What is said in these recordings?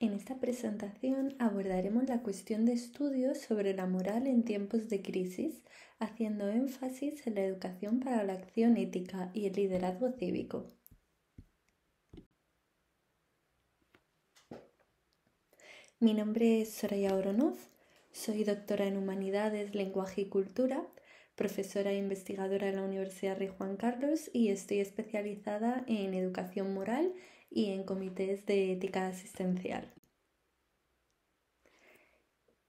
En esta presentación abordaremos la cuestión de estudios sobre la moral en tiempos de crisis, haciendo énfasis en la educación para la acción ética y el liderazgo cívico. Mi nombre es Soraya Oronoz, soy doctora en Humanidades, Lenguaje y Cultura, profesora e investigadora en la Universidad Rey Juan Carlos y estoy especializada en educación moral y en comités de ética asistencial.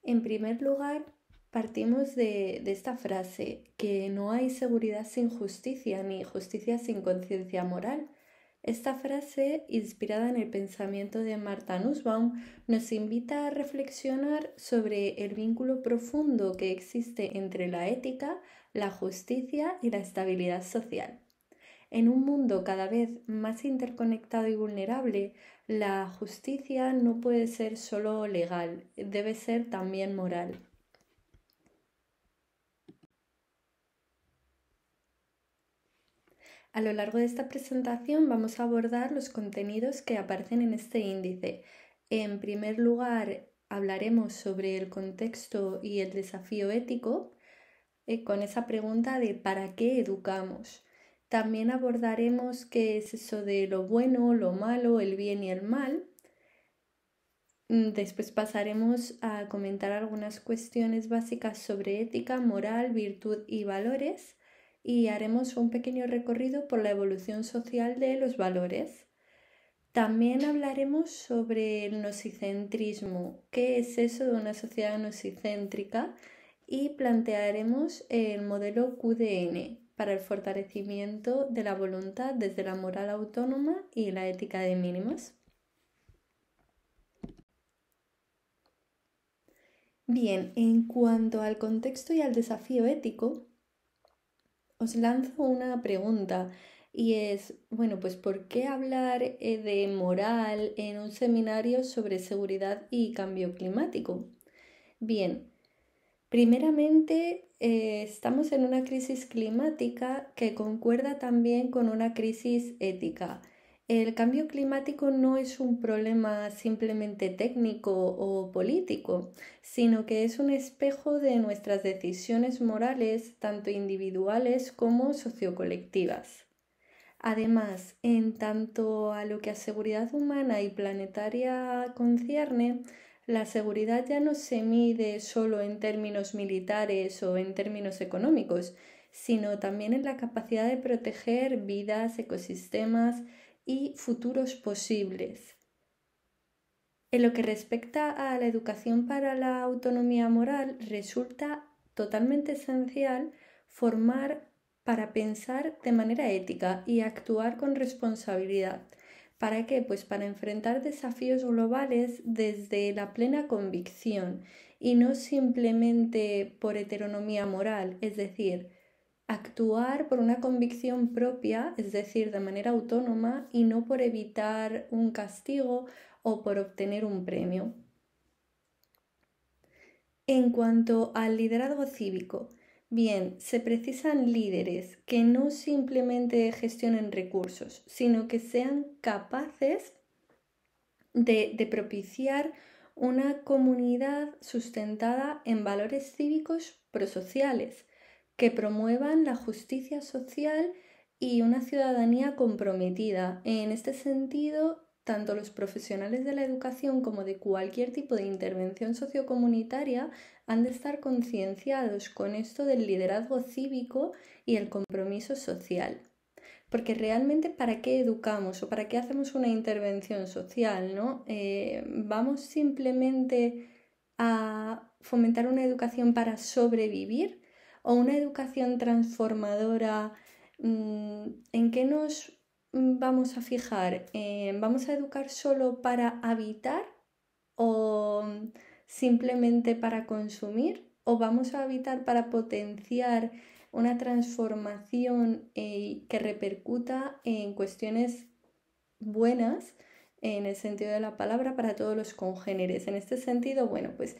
En primer lugar, partimos de esta frase, que no hay seguridad sin justicia ni justicia sin conciencia moral. Esta frase, inspirada en el pensamiento de Martha Nussbaum, nos invita a reflexionar sobre el vínculo profundo que existe entre la ética, la justicia y la estabilidad social. En un mundo cada vez más interconectado y vulnerable, la justicia no puede ser solo legal, debe ser también moral. A lo largo de esta presentación vamos a abordar los contenidos que aparecen en este índice. En primer lugar, hablaremos sobre el contexto y el desafío ético, con esa pregunta de ¿para qué educamos? También abordaremos qué es eso de lo bueno, lo malo, el bien y el mal. Después pasaremos a comentar algunas cuestiones básicas sobre ética, moral, virtud y valores y haremos un pequeño recorrido por la evolución social de los valores. También hablaremos sobre el gnocicentrismo, qué es eso de una sociedad gnocicéntrica y plantearemos el modelo QDN para el fortalecimiento de la voluntad desde la moral autónoma y la ética de mínimos. Bien, en cuanto al contexto y al desafío ético, os lanzo una pregunta y es, pues ¿por qué hablar de moral en un seminario sobre seguridad y cambio climático? Bien, primeramente estamos en una crisis climática que concuerda también con una crisis ética. El cambio climático no es un problema simplemente técnico o político, sino que es un espejo de nuestras decisiones morales, tanto individuales como sociocolectivas. Además, en tanto a lo que a seguridad humana y planetaria concierne, la seguridad ya no se mide solo en términos militares o en términos económicos, sino también en la capacidad de proteger vidas, ecosistemas y futuros posibles. En lo que respecta a la educación para la autonomía moral, resulta totalmente esencial formar para pensar de manera ética y actuar con responsabilidad. ¿Para qué? Pues para enfrentar desafíos globales desde la plena convicción y no simplemente por heteronomía moral, es decir, actuar por una convicción propia, es decir, de manera autónoma y no por evitar un castigo o por obtener un premio. En cuanto al liderazgo cívico, bien, se precisan líderes que no simplemente gestionen recursos, sino que sean capaces de propiciar una comunidad sustentada en valores cívicos prosociales, que promuevan la justicia social y una ciudadanía comprometida. En este sentido, tanto los profesionales de la educación como de cualquier tipo de intervención sociocomunitaria han de estar concienciados con esto del liderazgo cívico y el compromiso social. Porque realmente ¿para qué educamos o para qué hacemos una intervención social? ¿No? ¿Vamos simplemente a fomentar una educación para sobrevivir o una educación transformadora? ¿En qué nos vamos a fijar? ¿Vamos a educar solo para habitar o simplemente para consumir? ¿O vamos a habitar para potenciar una transformación que repercuta en cuestiones buenas en el sentido de la palabra para todos los congéneres? En este sentido, pues,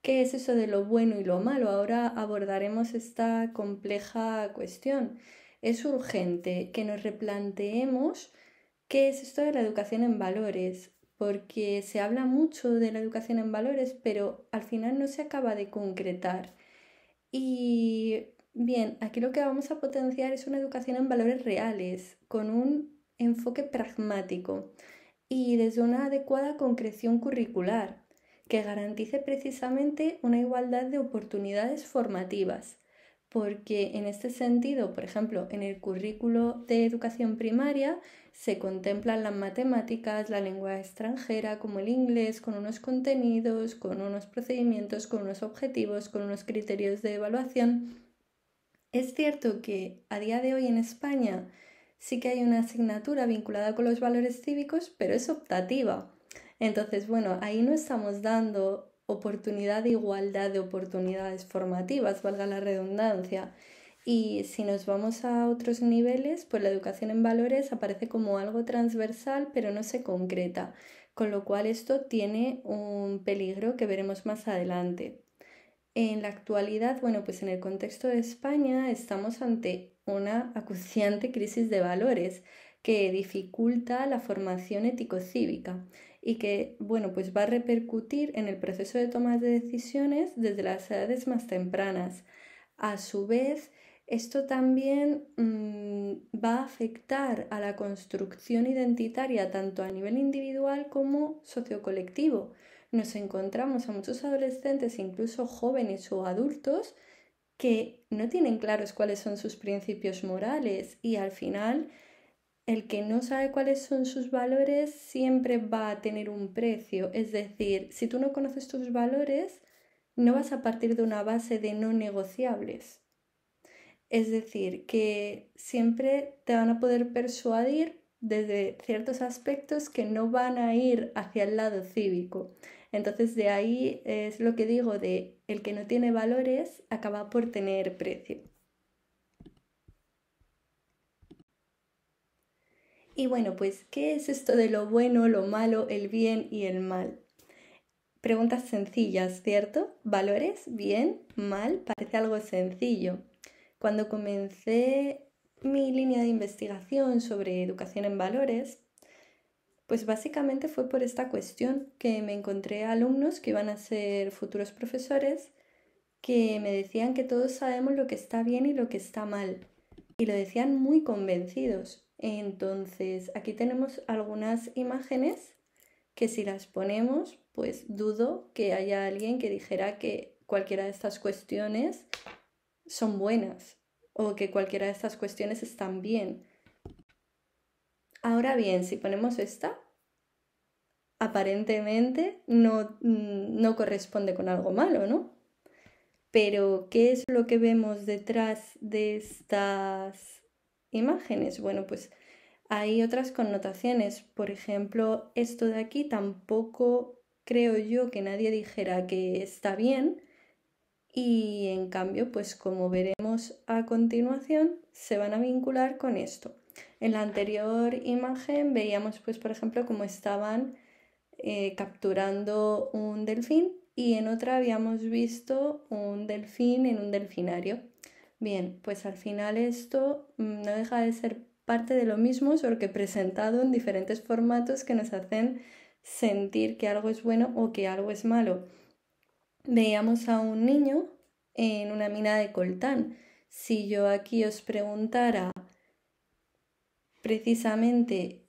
¿qué es eso de lo bueno y lo malo? Ahora abordaremos esta compleja cuestión. Es urgente que nos replanteemos qué es esto de la educación en valores, porque se habla mucho de la educación en valores, pero al final no se acaba de concretar. Y bien, aquí lo que vamos a potenciar es una educación en valores reales, con un enfoque pragmático y desde una adecuada concreción curricular, que garantice precisamente una igualdad de oportunidades formativas. Porque en este sentido, por ejemplo, en el currículo de educación primaria se contemplan las matemáticas, la lengua extranjera como el inglés, con unos contenidos, con unos procedimientos, con unos objetivos, con unos criterios de evaluación. Es cierto que a día de hoy en España sí que hay una asignatura vinculada con los valores cívicos, pero es optativa. Entonces, bueno, ahí no estamos dando oportunidad de igualdad de oportunidades formativas, valga la redundancia. Y si nos vamos a otros niveles, pues la educación en valores aparece como algo transversal, pero no se concreta, con lo cual esto tiene un peligro que veremos más adelante. En la actualidad, bueno, pues en el contexto de España estamos ante una acuciante crisis de valores que dificulta la formación ético-cívica y que, bueno, pues va a repercutir en el proceso de toma de decisiones desde las edades más tempranas. A su vez, esto también va a afectar a la construcción identitaria tanto a nivel individual como sociocolectivo. Nos encontramos a muchos adolescentes, incluso jóvenes o adultos, que no tienen claros cuáles son sus principios morales y al final el que no sabe cuáles son sus valores siempre va a tener un precio. Es decir, si tú no conoces tus valores, no vas a partir de una base de no negociables. Es decir, que siempre te van a poder persuadir desde ciertos aspectos que no van a ir hacia el lado cívico. Entonces de ahí es lo que digo de el que no tiene valores acaba por tener precio. Y bueno, pues, ¿qué es esto de lo bueno, lo malo, el bien y el mal? Preguntas sencillas, ¿cierto? ¿Valores? ¿Bien? ¿Mal? Parece algo sencillo. Cuando comencé mi línea de investigación sobre educación en valores, pues básicamente fue por esta cuestión que me encontré alumnos que iban a ser futuros profesores que me decían que todos sabemos lo que está bien y lo que está mal. Y lo decían muy convencidos. Entonces, aquí tenemos algunas imágenes que si las ponemos, pues dudo que haya alguien que dijera que cualquiera de estas cuestiones son buenas o que cualquiera de estas cuestiones están bien. Ahora bien, si ponemos esta, aparentemente no corresponde con algo malo, ¿no? Pero, ¿qué es lo que vemos detrás de estas imágenes? Bueno, pues hay otras connotaciones. Por ejemplo, esto de aquí tampoco creo yo que nadie dijera que está bien y en cambio, pues como veremos a continuación, se van a vincular con esto. En la anterior imagen veíamos, pues por ejemplo, cómo estaban capturando un delfín y en otra habíamos visto un delfín en un delfinario. Bien, pues al final esto no deja de ser parte de lo mismo, solo que presentado en diferentes formatos que nos hacen sentir que algo es bueno o que algo es malo. Veíamos a un niño en una mina de coltán. Si yo aquí os preguntara precisamente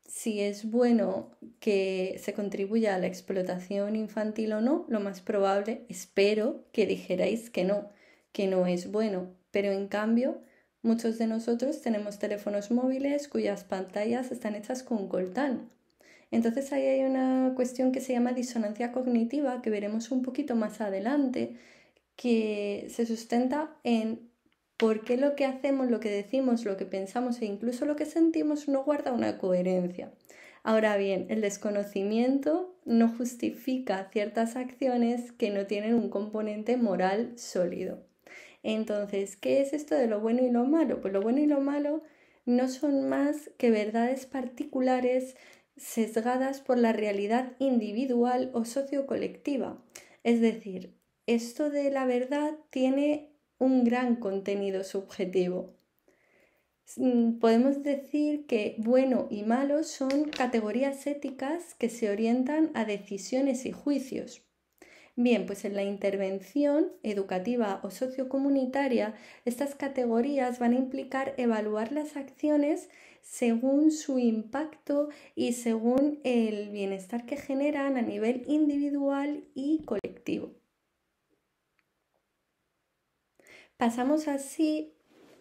si es bueno que se contribuya a la explotación infantil o no, lo más probable, espero que dijerais que no es bueno. Pero en cambio, muchos de nosotros tenemos teléfonos móviles cuyas pantallas están hechas con coltán. Entonces ahí hay una cuestión que se llama disonancia cognitiva, que veremos un poquito más adelante, que se sustenta en por qué lo que hacemos, lo que decimos, lo que pensamos e incluso lo que sentimos no guarda una coherencia. Ahora bien, el desconocimiento no justifica ciertas acciones que no tienen un componente moral sólido. Entonces, ¿qué es esto de lo bueno y lo malo? Pues lo bueno y lo malo no son más que verdades particulares sesgadas por la realidad individual o sociocolectiva. Es decir, esto de la verdad tiene un gran contenido subjetivo. Podemos decir que bueno y malo son categorías éticas que se orientan a decisiones y juicios. Bien, pues en la intervención educativa o sociocomunitaria, estas categorías van a implicar evaluar las acciones según su impacto y según el bienestar que generan a nivel individual y colectivo. Pasamos así,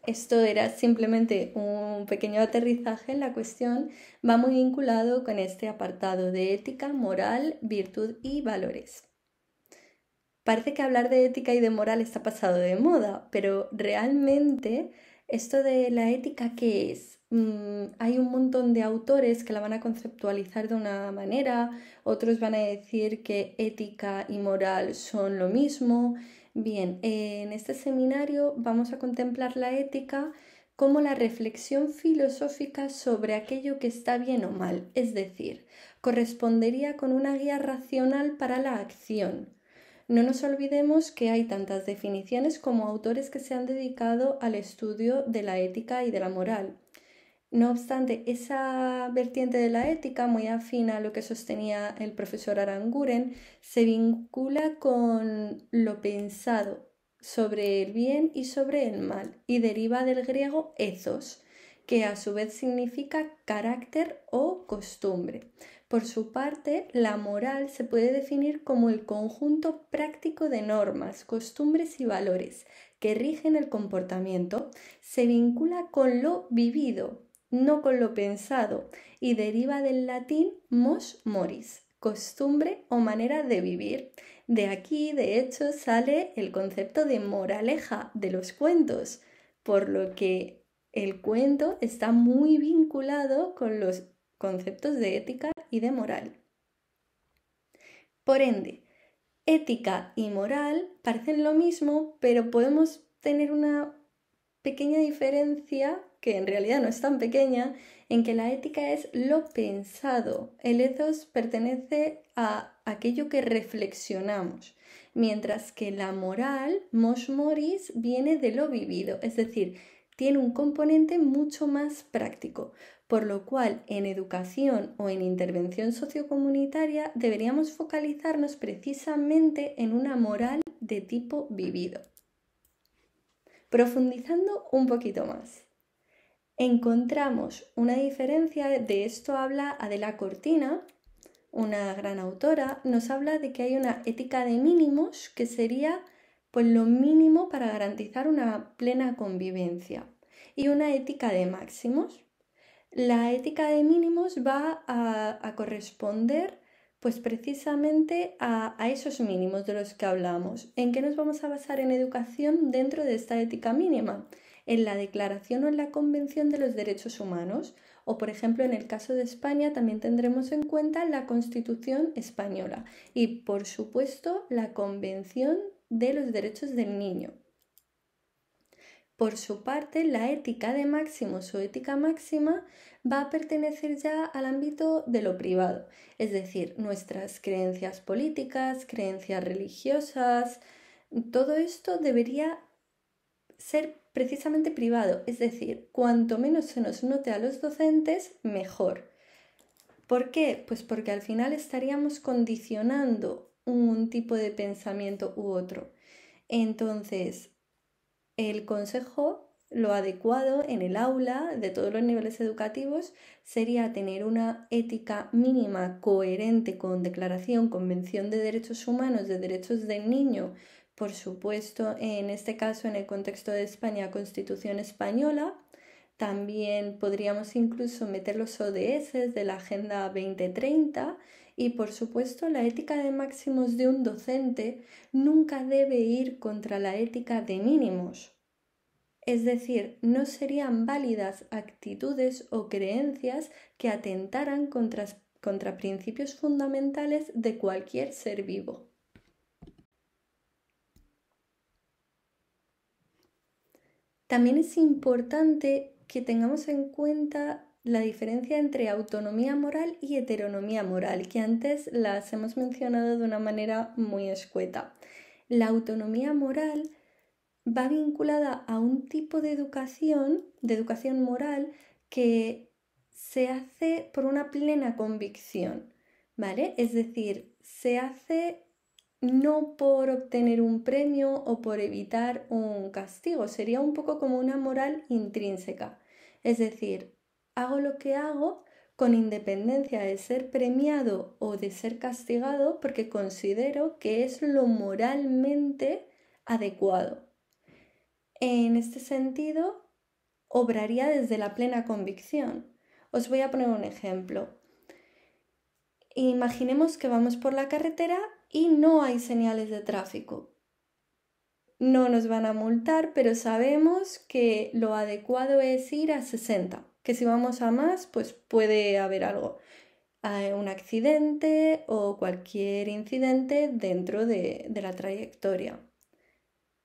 esto era simplemente un pequeño aterrizaje en la cuestión, va muy vinculado con este apartado de ética, moral, virtud y valores. Parece que hablar de ética y de moral está pasado de moda, pero realmente esto de la ética, ¿qué es? Hay un montón de autores que la van a conceptualizar de una manera, otros van a decir que ética y moral son lo mismo. Bien, en este seminario vamos a contemplar la ética como la reflexión filosófica sobre aquello que está bien o mal, es decir, correspondería con una guía racional para la acción. No nos olvidemos que hay tantas definiciones como autores que se han dedicado al estudio de la ética y de la moral. No obstante, esa vertiente de la ética, muy afín a lo que sostenía el profesor Aranguren, se vincula con lo pensado sobre el bien y sobre el mal y deriva del griego ethos, que a su vez significa carácter o costumbre. Por su parte, la moral se puede definir como el conjunto práctico de normas, costumbres y valores que rigen el comportamiento. Se vincula con lo vivido, no con lo pensado, y deriva del latín mos moris, costumbre o manera de vivir. De aquí, de hecho, sale el concepto de moraleja de los cuentos, por lo que el cuento está muy vinculado con los conceptos de ética y de moral. Por ende, ética y moral parecen lo mismo, pero podemos tener una pequeña diferencia, que en realidad no es tan pequeña, en que la ética es lo pensado. El ethos pertenece a aquello que reflexionamos, mientras que la moral, mos moris, viene de lo vivido, es decir, tiene un componente mucho más práctico, por lo cual en educación o en intervención sociocomunitaria deberíamos focalizarnos precisamente en una moral de tipo vivido. Profundizando un poquito más, encontramos una diferencia, de esto habla Adela Cortina, una gran autora, nos habla de que hay una ética de mínimos que sería pues lo mínimo para garantizar una plena convivencia y una ética de máximos. La ética de mínimos va a corresponder pues precisamente a esos mínimos de los que hablamos. ¿En qué nos vamos a basar en educación dentro de esta ética mínima? En la Declaración o en la Convención de los Derechos Humanos, o por ejemplo en el caso de España también tendremos en cuenta la Constitución española y por supuesto la Convención de los Derechos del Niño. Por su parte, la ética de máximos o ética máxima va a pertenecer ya al ámbito de lo privado, es decir, nuestras creencias políticas, creencias religiosas, todo esto debería ser precisamente privado, es decir, cuanto menos se nos note a los docentes, mejor. ¿Por qué? Pues porque al final estaríamos condicionando un tipo de pensamiento u otro. Entonces, el consejo, lo adecuado en el aula de todos los niveles educativos sería tener una ética mínima coherente con Declaración, Convención de Derechos Humanos, de Derechos del Niño, por supuesto, en este caso, en el contexto de España, Constitución Española. También podríamos incluso meter los ODS de la Agenda 2030 y, por supuesto, la ética de máximos de un docente nunca debe ir contra la ética de mínimos. Es decir, no serían válidas actitudes o creencias que atentaran contra principios fundamentales de cualquier ser vivo. También es importante que tengamos en cuenta la diferencia entre autonomía moral y heteronomía moral, que antes las hemos mencionado de una manera muy escueta. La autonomía moral va vinculada a un tipo de educación moral, que se hace por una plena convicción, ¿vale? Es decir, se hace no por obtener un premio o por evitar un castigo, sería un poco como una moral intrínseca. Es decir, hago lo que hago con independencia de ser premiado o de ser castigado porque considero que es lo moralmente adecuado. En este sentido, obraría desde la plena convicción. Os voy a poner un ejemplo. Imaginemos que vamos por la carretera y no hay señales de tráfico. No nos van a multar, pero sabemos que lo adecuado es ir a 60, que si vamos a más, pues puede haber algo, un accidente o cualquier incidente dentro de la trayectoria.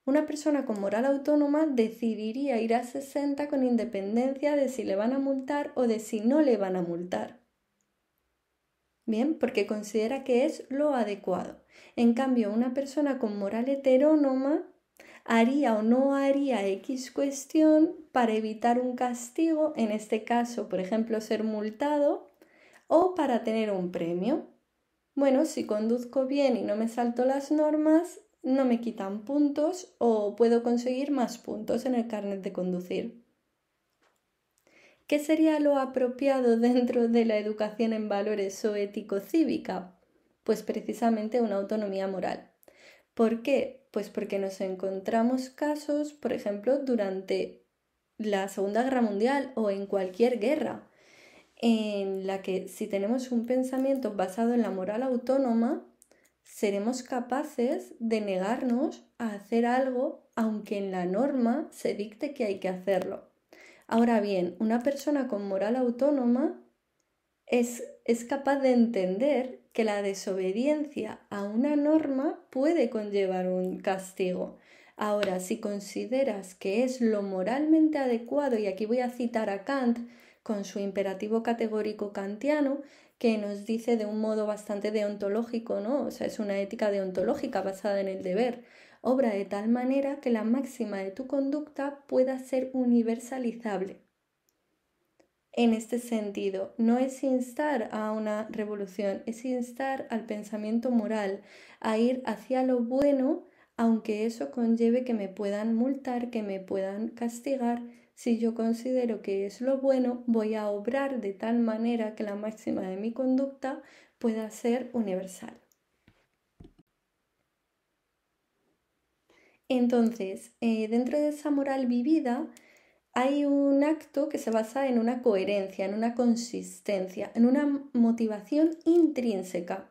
Una persona con moral autónoma decidiría ir a 60 con independencia de si le van a multar o de si no le van a multar. Bien, porque considera que es lo adecuado. En cambio, una persona con moral heterónoma haría o no haría X cuestión para evitar un castigo, en este caso, por ejemplo, ser multado, o para tener un premio. Bueno, si conduzco bien y no me salto las normas, no me quitan puntos o puedo conseguir más puntos en el carnet de conducir. ¿Qué sería lo apropiado dentro de la educación en valores o ético-cívica? Pues precisamente una autonomía moral. ¿Por qué? Pues porque nos encontramos casos, por ejemplo, durante la Segunda Guerra Mundial o en cualquier guerra, en la que si tenemos un pensamiento basado en la moral autónoma, seremos capaces de negarnos a hacer algo aunque en la norma se dicte que hay que hacerlo. Ahora bien, una persona con moral autónoma es capaz de entender que la desobediencia a una norma puede conllevar un castigo. Ahora, si consideras que es lo moralmente adecuado, y aquí voy a citar a Kant con su imperativo categórico kantiano, que nos dice de un modo bastante deontológico, ¿no? O sea, es una ética deontológica basada en el deber. Obra de tal manera que la máxima de tu conducta pueda ser universalizable. En este sentido, no es instar a una revolución, es instar al pensamiento moral, a ir hacia lo bueno, aunque eso conlleve que me puedan multar, que me puedan castigar. Si yo considero que es lo bueno, voy a obrar de tal manera que la máxima de mi conducta pueda ser universal. Entonces, dentro de esa moral vivida, hay un acto que se basa en una coherencia, en una consistencia, en una motivación intrínseca,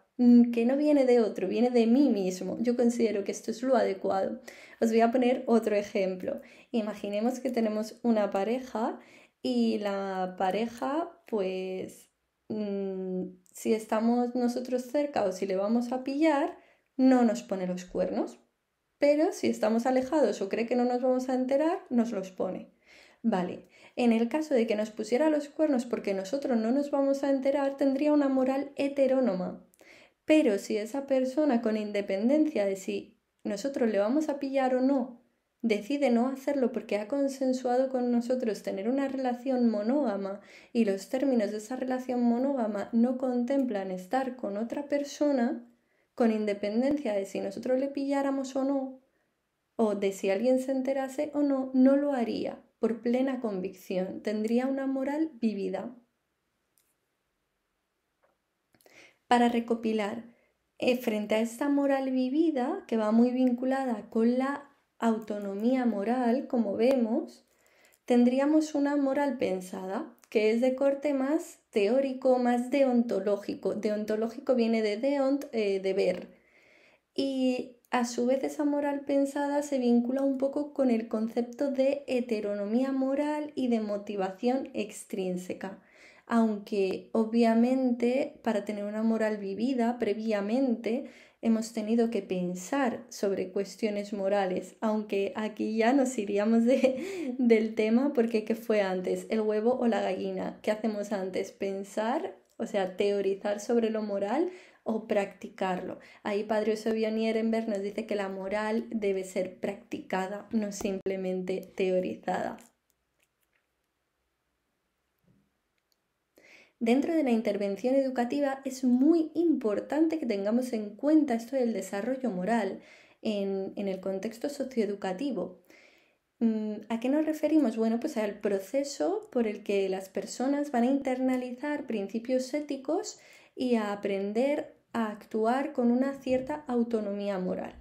que no viene de otro, viene de mí mismo. Yo considero que esto es lo adecuado. Os voy a poner otro ejemplo. Imaginemos que tenemos una pareja y la pareja, pues, si estamos nosotros cerca o si le vamos a pillar, no nos pone los cuernos. Pero si estamos alejados o cree que no nos vamos a enterar, nos los pone. Vale, en el caso de que nos pusiera los cuernos porque nosotros no nos vamos a enterar, tendría una moral heterónoma. Pero si esa persona, con independencia de si nosotros le vamos a pillar o no, decide no hacerlo porque ha consensuado con nosotros tener una relación monógama y los términos de esa relación monógama no contemplan estar con otra persona, con independencia de si nosotros le pilláramos o no, o de si alguien se enterase o no, no lo haría por plena convicción, tendría una moral vivida. Para recopilar, frente a esta moral vivida, que va muy vinculada con la autonomía moral, como vemos, tendríamos una moral pensada, que es de corte más teórico, más deontológico. Deontológico viene de deont, deber. Y a su vez esa moral pensada se vincula un poco con el concepto de heteronomía moral y de motivación extrínseca. Aunque obviamente para tener una moral vivida previamente hemos tenido que pensar sobre cuestiones morales, aunque aquí ya nos iríamos del tema porque ¿qué fue antes? ¿El huevo o la gallina? ¿Qué hacemos antes? ¿Pensar o sea, teorizar sobre lo moral o practicarlo. Ahí Padre Eusebio Nierenberg nos dice que la moral debe ser practicada, no simplemente teorizada. Dentro de la intervención educativa es muy importante que tengamos en cuenta esto del desarrollo moral en el contexto socioeducativo. ¿A qué nos referimos? Bueno, pues al proceso por el que las personas van a internalizar principios éticos y a aprender a actuar con una cierta autonomía moral.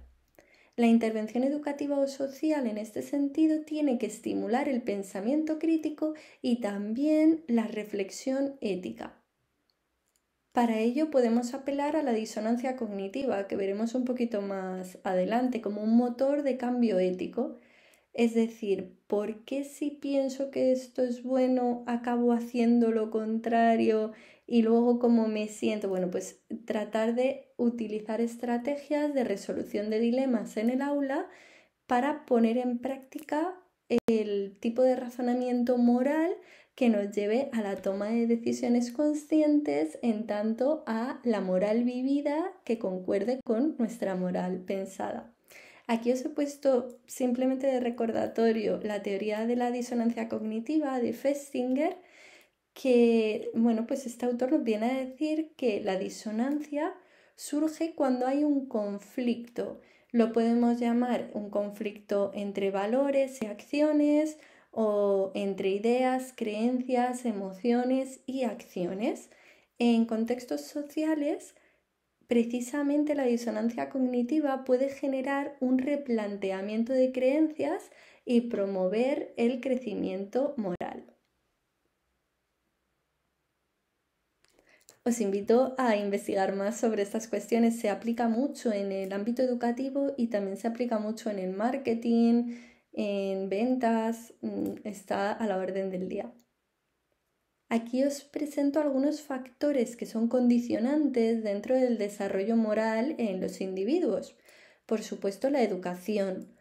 La intervención educativa o social en este sentido tiene que estimular el pensamiento crítico y también la reflexión ética. Para ello podemos apelar a la disonancia cognitiva, que veremos un poquito más adelante, como un motor de cambio ético. Es decir, ¿por qué si pienso que esto es bueno acabo haciendo lo contrario y luego cómo me siento? Bueno, pues tratar de utilizar estrategias de resolución de dilemas en el aula para poner en práctica el tipo de razonamiento moral que nos lleve a la toma de decisiones conscientes en tanto a la moral vivida que concuerde con nuestra moral pensada. Aquí os he puesto simplemente de recordatorio la teoría de la disonancia cognitiva de Festinger, que, bueno, pues este autor nos viene a decir que la disonancia surge cuando hay un conflicto. Lo podemos llamar un conflicto entre valores y acciones o entre ideas, creencias, emociones y acciones. En contextos sociales, precisamente la disonancia cognitiva puede generar un replanteamiento de creencias y promover el crecimiento moral. Os invito a investigar más sobre estas cuestiones. Se aplica mucho en el ámbito educativo y también se aplica mucho en el marketing, en ventas, está a la orden del día. Aquí os presento algunos factores que son condicionantes dentro del desarrollo moral en los individuos. Por supuesto, la educación.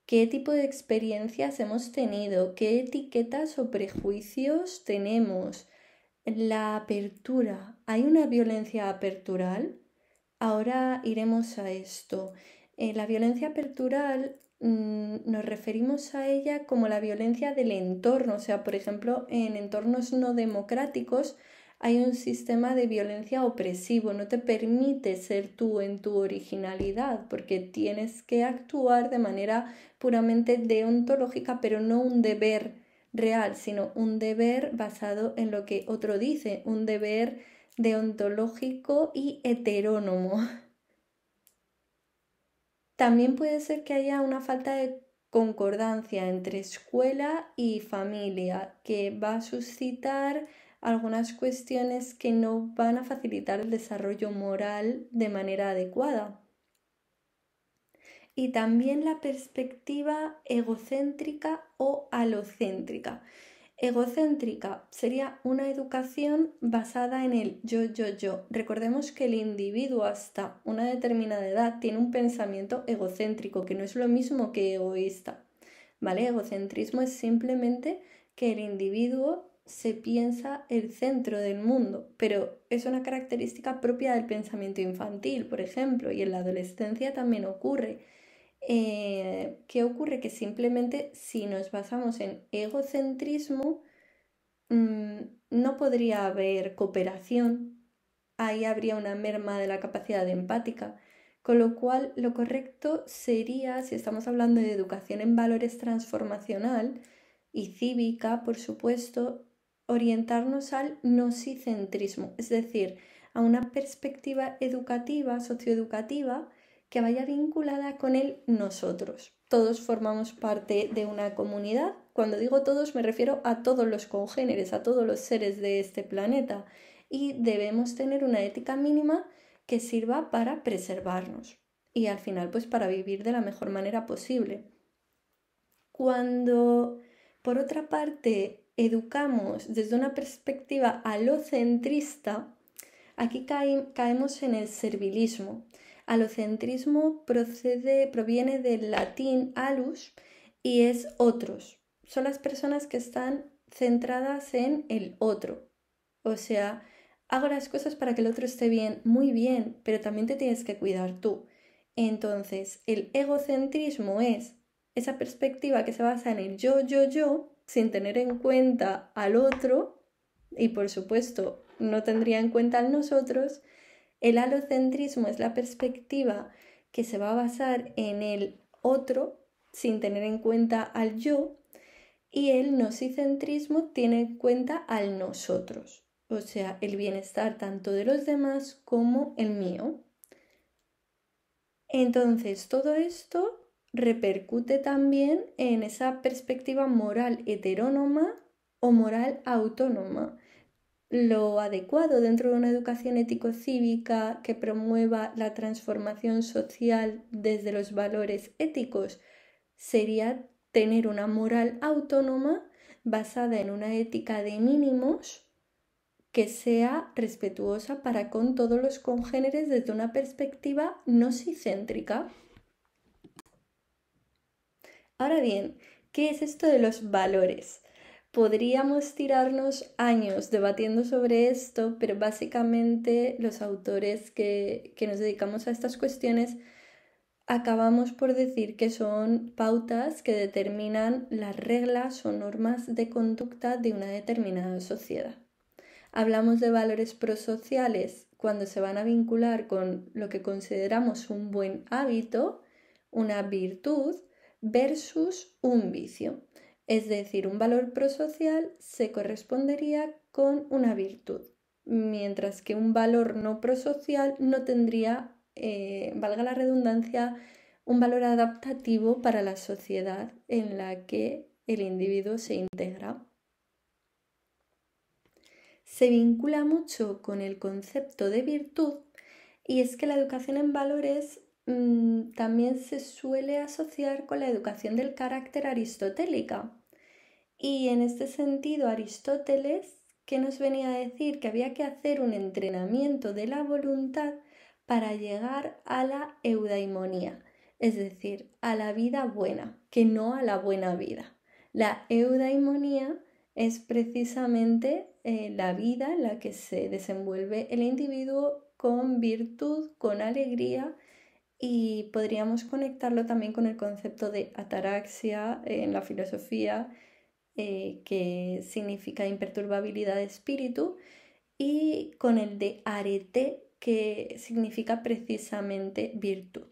¿Qué tipo de experiencias hemos tenido? ¿Qué etiquetas o prejuicios tenemos? La apertura. ¿Hay una violencia apertural? Ahora iremos a esto. La violencia apertural nos referimos a ella como la violencia del entorno. O sea, por ejemplo, en entornos no democráticos hay un sistema de violencia opresivo. No te permite ser tú en tu originalidad porque tienes que actuar de manera puramente deontológica, pero no un deber real, sino un deber basado en lo que otro dice, un deber deontológico y heterónomo. También puede ser que haya una falta de concordancia entre escuela y familia, que va a suscitar algunas cuestiones que no van a facilitar el desarrollo moral de manera adecuada. Y también la perspectiva egocéntrica o alocéntrica. Egocéntrica sería una educación basada en el yo. Recordemos que el individuo hasta una determinada edad tiene un pensamiento egocéntrico, que no es lo mismo que egoísta. ¿Vale? Egocentrismo es simplemente que el individuo se piensa el centro del mundo, pero es una característica propia del pensamiento infantil, por ejemplo, y en la adolescencia también ocurre. ¿Qué ocurre? Que simplemente si nos basamos en egocentrismo, no podría haber cooperación, ahí habría una merma de la capacidad empática, con lo cual lo correcto sería, si estamos hablando de educación en valores transformacional y cívica, por supuesto, orientarnos al nosicentrismo, es decir, a una perspectiva educativa, socioeducativa, que vaya vinculada con el nosotros. Todos formamos parte de una comunidad. Cuando digo todos me refiero a todos los congéneres, a todos los seres de este planeta, y debemos tener una ética mínima que sirva para preservarnos y al final pues para vivir de la mejor manera posible. Cuando por otra parte educamos desde una perspectiva alocentrista, aquí caemos en el servilismo. Alocentrismo proviene del latín alus y es otros. Son las personas que están centradas en el otro. O sea, hago las cosas para que el otro esté bien, muy bien, pero también te tienes que cuidar tú. Entonces, el egocentrismo es esa perspectiva que se basa en el yo, sin tener en cuenta al otro, y por supuesto no tendría en cuenta al nosotros. El alocentrismo es la perspectiva que se va a basar en el otro, sin tener en cuenta al yo, y el nosicentrismo tiene en cuenta al nosotros, o sea, el bienestar tanto de los demás como el mío. Entonces, todo esto repercute también en esa perspectiva moral heterónoma o moral autónoma. Lo adecuado dentro de una educación ético-cívica que promueva la transformación social desde los valores éticos sería tener una moral autónoma basada en una ética de mínimos que sea respetuosa para con todos los congéneres desde una perspectiva nosicéntrica. Ahora bien, ¿qué es esto de los valores? Podríamos tirarnos años debatiendo sobre esto, pero básicamente los autores que nos dedicamos a estas cuestiones acabamos por decir que son pautas que determinan las reglas o normas de conducta de una determinada sociedad. Hablamos de valores prosociales cuando se van a vincular con lo que consideramos un buen hábito, una virtud, versus un vicio. Es decir, un valor prosocial se correspondería con una virtud, mientras que un valor no prosocial no tendría, valga la redundancia, un valor adaptativo para la sociedad en la que el individuo se integra. Se vincula mucho con el concepto de virtud, y es que la educación en valores también se suele asociar con la educación del carácter aristotélica. Y en este sentido, Aristóteles, ¿qué nos venía a decir? Que había que hacer un entrenamiento de la voluntad para llegar a la eudaimonía, es decir, a la vida buena, que no a la buena vida. La eudaimonía es precisamente la vida en la que se desenvuelve el individuo con virtud, con alegría, y podríamos conectarlo también con el concepto de ataraxia en la filosofía, que significa imperturbabilidad de espíritu, y con el de arete, que significa precisamente virtud.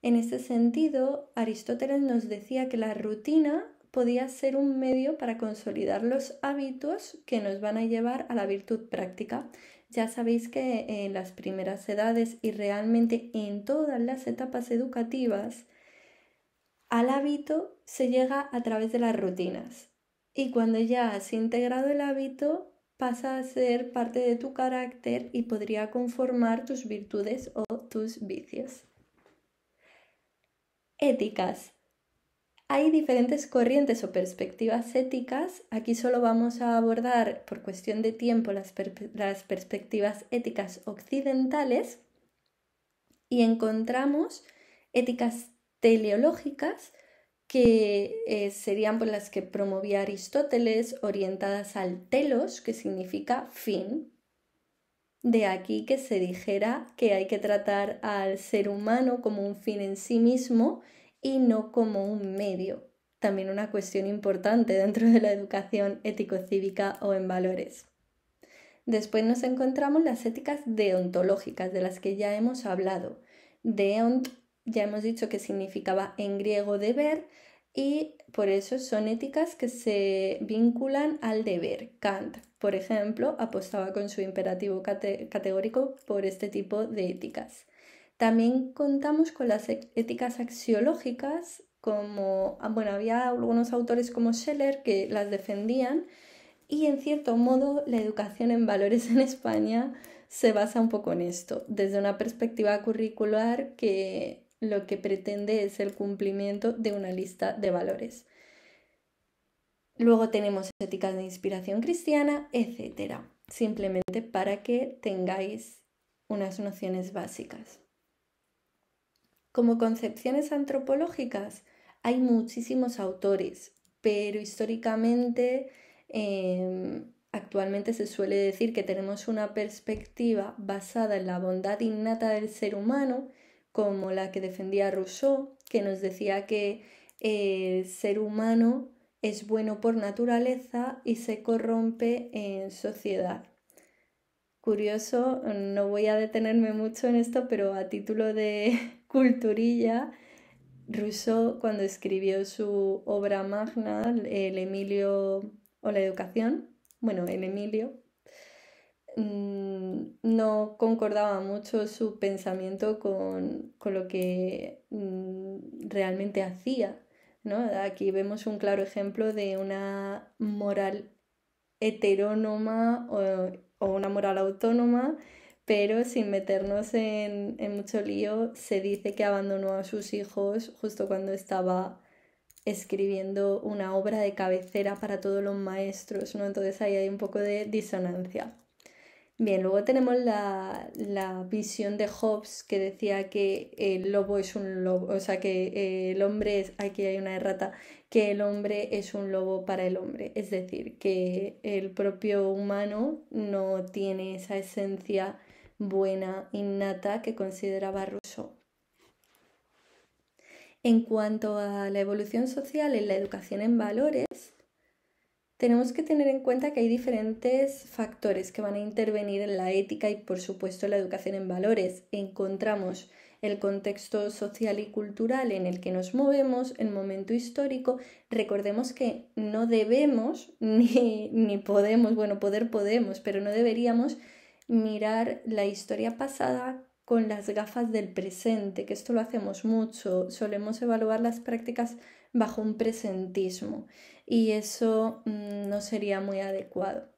En este sentido, Aristóteles nos decía que la rutina podía ser un medio para consolidar los hábitos que nos van a llevar a la virtud práctica. Ya sabéis que en las primeras edades y realmente en todas las etapas educativas, al hábito se llega a través de las rutinas. Y cuando ya has integrado el hábito, pasa a ser parte de tu carácter y podría conformar tus virtudes o tus vicios. Éticas. Hay diferentes corrientes o perspectivas éticas. Aquí solo vamos a abordar, por cuestión de tiempo, las perspectivas éticas occidentales, y encontramos éticas teleológicas, que serían por las que promovía Aristóteles, orientadas al telos, que significa fin. De aquí que se dijera que hay que tratar al ser humano como un fin en sí mismo y no como un medio. También una cuestión importante dentro de la educación ético-cívica o en valores. Después nos encontramos las éticas deontológicas, de las que ya hemos hablado. Deont, ya hemos dicho que significaba en griego deber, y por eso son éticas que se vinculan al deber. Kant, por ejemplo, apostaba con su imperativo categórico por este tipo de éticas. También contamos con las éticas axiológicas, como, había algunos autores como Scheler que las defendían, y en cierto modo la educación en valores en España se basa un poco en esto, desde una perspectiva curricular que lo que pretende es el cumplimiento de una lista de valores. Luego tenemos éticas de inspiración cristiana, etc. Simplemente para que tengáis unas nociones básicas. Como concepciones antropológicas hay muchísimos autores, pero históricamente Actualmente se suele decir que tenemos una perspectiva basada en la bondad innata del ser humano, como la que defendía Rousseau, que nos decía que el ser humano es bueno por naturaleza y se corrompe en sociedad. Curioso, no voy a detenerme mucho en esto, pero a título de culturilla, Rousseau, cuando escribió su obra magna, el Emilio o la educación, bueno, el Emilio, no concordaba mucho su pensamiento con lo que realmente hacía, ¿no? Aquí vemos un claro ejemplo de una moral heterónoma o una moral autónoma, pero sin meternos en mucho lío, se dice que abandonó a sus hijos justo cuando estaba escribiendo una obra de cabecera para todos los maestros, ¿no? Entonces ahí hay un poco de disonancia. Bien, luego tenemos la visión de Hobbes que decía que el lobo es un lobo, o sea que el hombre es, aquí hay una errata, que el hombre es un lobo para el hombre, es decir, que el propio humano no tiene esa esencia buena, innata que consideraba Rousseau. En cuanto a la evolución social en la educación en valores, tenemos que tener en cuenta que hay diferentes factores que van a intervenir en la ética y, por supuesto, en la educación en valores. Encontramos el contexto social y cultural en el que nos movemos, el momento histórico. Recordemos que no debemos ni podemos, bueno, poder podemos, pero no deberíamos mirar la historia pasada con las gafas del presente, que esto lo hacemos mucho. Solemos evaluar las prácticas bajo un presentismo y eso no sería muy adecuado.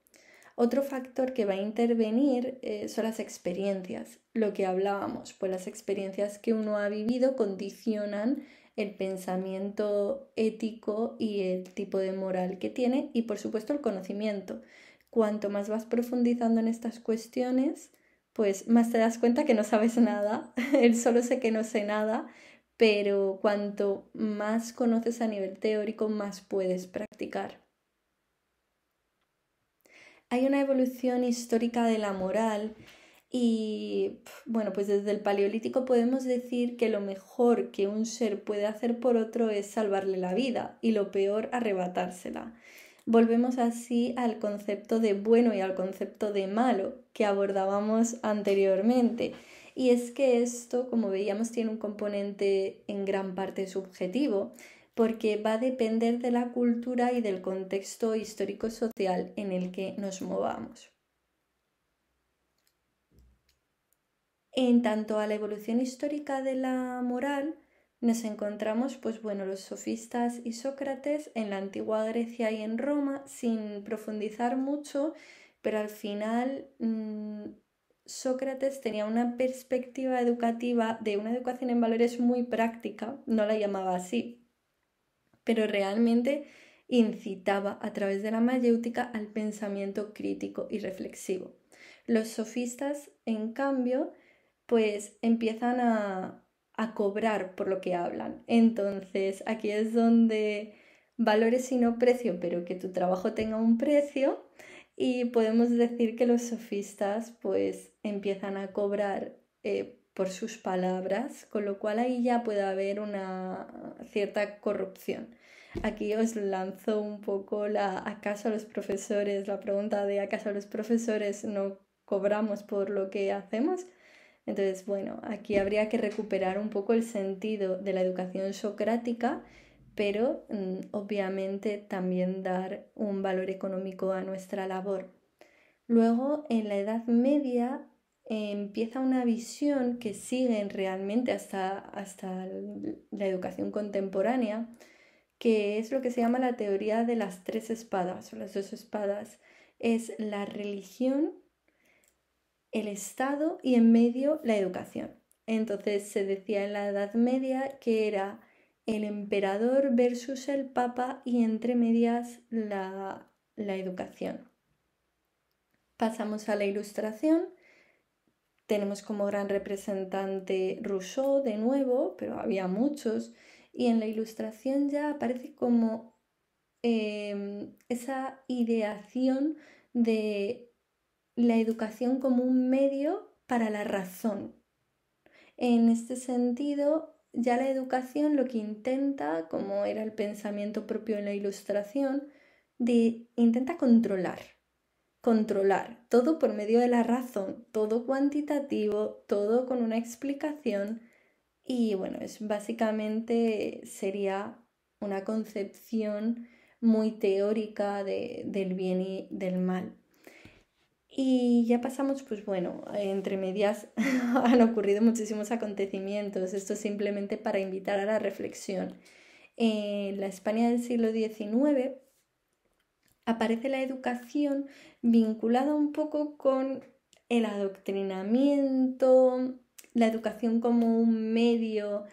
Otro factor que va a intervenir son las experiencias, lo que hablábamos, pues las experiencias que uno ha vivido condicionan el pensamiento ético y el tipo de moral que tiene y por supuesto el conocimiento. Cuanto más vas profundizando en estas cuestiones, pues más te das cuenta que no sabes nada, el solo sé que no sé nada, pero cuanto más conoces a nivel teórico, más puedes practicar. Hay una evolución histórica de la moral y, bueno, pues desde el Paleolítico podemos decir que lo mejor que un ser puede hacer por otro es salvarle la vida y lo peor arrebatársela. Volvemos así al concepto de bueno y al concepto de malo que abordábamos anteriormente. Y es que esto, como veíamos, tiene un componente en gran parte subjetivo, porque va a depender de la cultura y del contexto histórico-social en el que nos movamos. En tanto a la evolución histórica de la moral, nos encontramos, pues bueno, los sofistas y Sócrates en la antigua Grecia y en Roma, sin profundizar mucho, pero al final Sócrates tenía una perspectiva educativa de una educación en valores muy práctica, no la llamaba así, pero realmente incitaba a través de la mayéutica al pensamiento crítico y reflexivo. Los sofistas, en cambio, pues empiezan a cobrar por lo que hablan. Entonces, aquí es donde valores y no precio, pero que tu trabajo tenga un precio. Y podemos decir que los sofistas pues empiezan a cobrar por sus palabras, con lo cual ahí ya puede haber una cierta corrupción. Aquí os lanzo un poco ¿acaso los profesores? La pregunta de ¿acaso los profesores no cobramos por lo que hacemos? Entonces, bueno, aquí habría que recuperar un poco el sentido de la educación socrática, pero obviamente también dar un valor económico a nuestra labor. Luego, en la Edad Media, empieza una visión que sigue realmente hasta la educación contemporánea, que es lo que se llama la teoría de las tres espadas o las dos espadas. Es la religión, el Estado y en medio la educación. Entonces se decía en la Edad Media que era el emperador versus el papa y entre medias la educación. Pasamos a la Ilustración. Tenemos como gran representante Rousseau de nuevo, pero había muchos. Y en la Ilustración ya aparece como esa ideación de la educación como un medio para la razón. En este sentido, ya la educación lo que intenta, como era el pensamiento propio en la Ilustración, intenta controlar todo por medio de la razón, todo cuantitativo, todo con una explicación y bueno, básicamente sería una concepción muy teórica del bien y del mal. Y ya pasamos, pues bueno, entre medias han ocurrido muchísimos acontecimientos, esto simplemente para invitar a la reflexión. En la España del siglo XIX aparece la educación vinculada un poco con el adoctrinamiento, la educación como un medio,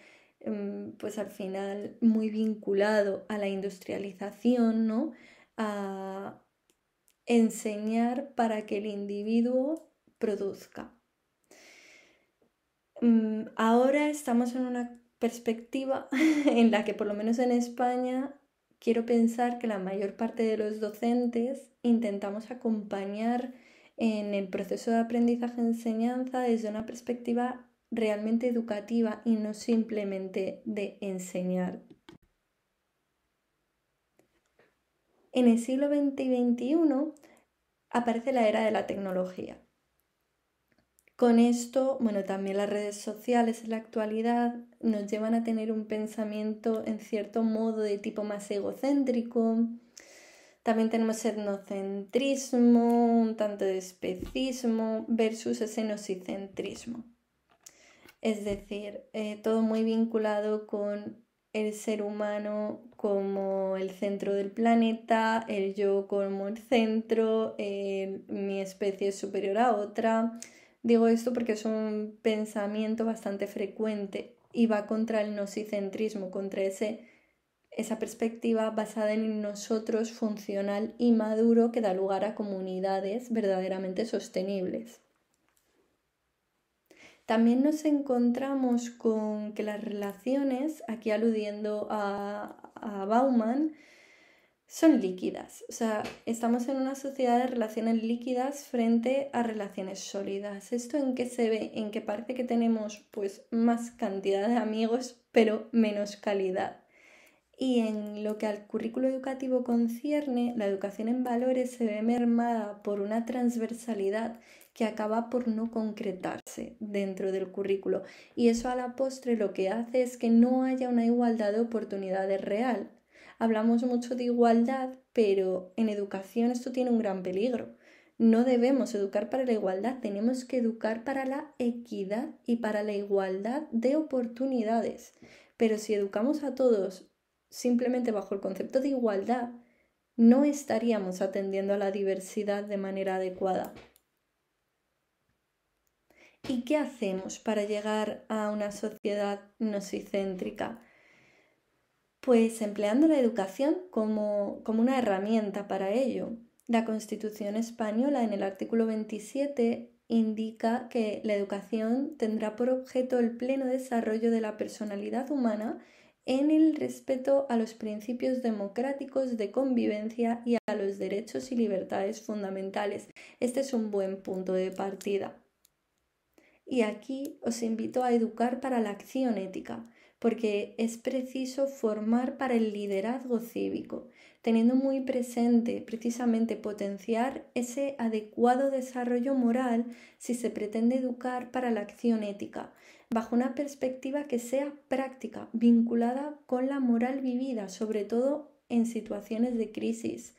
pues al final muy vinculado a la industrialización, ¿no? A enseñar para que el individuo produzca. Ahora estamos en una perspectiva en la que, por lo menos en España, quiero pensar que la mayor parte de los docentes intentamos acompañar en el proceso de aprendizaje-enseñanza desde una perspectiva realmente educativa y no simplemente de enseñar. En el siglo XX y XXI aparece la era de la tecnología. Con esto, bueno, también las redes sociales en la actualidad nos llevan a tener un pensamiento en cierto modo de tipo más egocéntrico. También tenemos etnocentrismo, un tanto de especismo versus xenocentrismo. Es decir, todo muy vinculado con el ser humano como el centro del planeta, el yo como el centro, mi especie es superior a otra. Digo esto porque es un pensamiento bastante frecuente y va contra el nosicentrismo, contra esa perspectiva basada en el nosotros funcional y maduro que da lugar a comunidades verdaderamente sostenibles. También nos encontramos con que las relaciones, aquí aludiendo a Bauman, son líquidas. O sea, estamos en una sociedad de relaciones líquidas frente a relaciones sólidas. ¿Esto en qué se ve? En que parece que tenemos pues más cantidad de amigos, pero menos calidad. Y en lo que al currículo educativo concierne, la educación en valores se ve mermada por una transversalidad que acaba por no concretarse dentro del currículo. Y eso a la postre lo que hace es que no haya una igualdad de oportunidades real. Hablamos mucho de igualdad, pero en educación esto tiene un gran peligro. No debemos educar para la igualdad, tenemos que educar para la equidad y para la igualdad de oportunidades. Pero si educamos a todos simplemente bajo el concepto de igualdad, no estaríamos atendiendo a la diversidad de manera adecuada. ¿Y qué hacemos para llegar a una sociedad nosicéntrica? Pues empleando la educación como una herramienta para ello. La Constitución española en el artículo 27 indica que la educación tendrá por objeto el pleno desarrollo de la personalidad humana en el respeto a los principios democráticos de convivencia y a los derechos y libertades fundamentales. Este es un buen punto de partida. Y aquí os invito a educar para la acción ética, porque es preciso formar para el liderazgo cívico, teniendo muy presente precisamente potenciar ese adecuado desarrollo moral si se pretende educar para la acción ética, bajo una perspectiva que sea práctica, vinculada con la moral vivida, sobre todo en situaciones de crisis,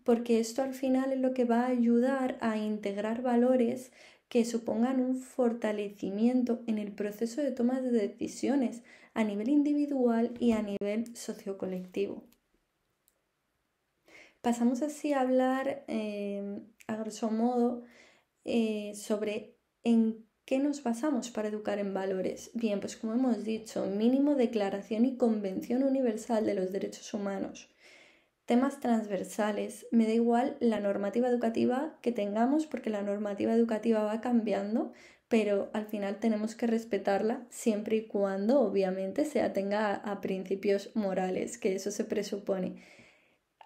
porque esto al final es lo que va a ayudar a integrar valores que supongan un fortalecimiento en el proceso de toma de decisiones a nivel individual y a nivel sociocolectivo. Pasamos así a hablar, a grosso modo, sobre en qué nos basamos para educar en valores. Bien, pues como hemos dicho, mínimo declaración y convención universal de los derechos humanos. Temas transversales. Me da igual la normativa educativa que tengamos porque la normativa educativa va cambiando, pero al final tenemos que respetarla siempre y cuando obviamente se atenga a principios morales, que eso se presupone.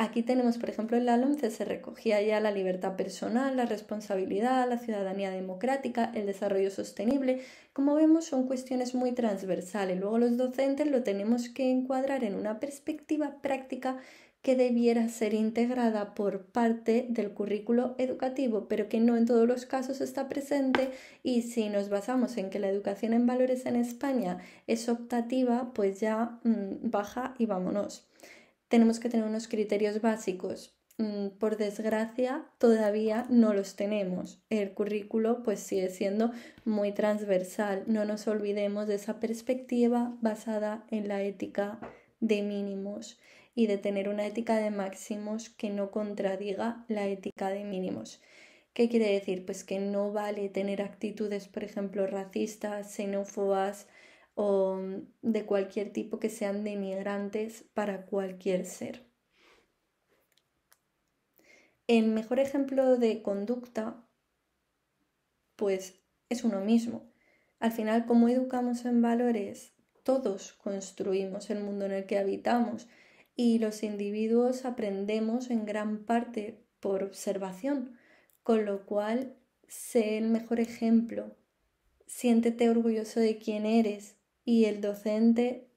Aquí tenemos, por ejemplo, en la LOMCE se recogía ya la libertad personal, la responsabilidad, la ciudadanía democrática, el desarrollo sostenible. Como vemos, son cuestiones muy transversales. Luego los docentes lo tenemos que encuadrar en una perspectiva práctica que debiera ser integrada por parte del currículo educativo, pero que no en todos los casos está presente, y si nos basamos en que la educación en valores en España es optativa, pues ya baja y vámonos. Tenemos que tener unos criterios básicos. Por desgracia, todavía no los tenemos. El currículo pues sigue siendo muy transversal. No nos olvidemos de esa perspectiva basada en la ética de mínimos y de tener una ética de máximos que no contradiga la ética de mínimos. ¿Qué quiere decir? Pues que no vale tener actitudes, por ejemplo, racistas, xenófobas o de cualquier tipo que sean denigrantes para cualquier ser. El mejor ejemplo de conducta, pues, es uno mismo. Al final, como educamos en valores, todos construimos el mundo en el que habitamos y los individuos aprendemos en gran parte por observación, con lo cual, sé el mejor ejemplo, siéntete orgulloso de quién eres, y el docente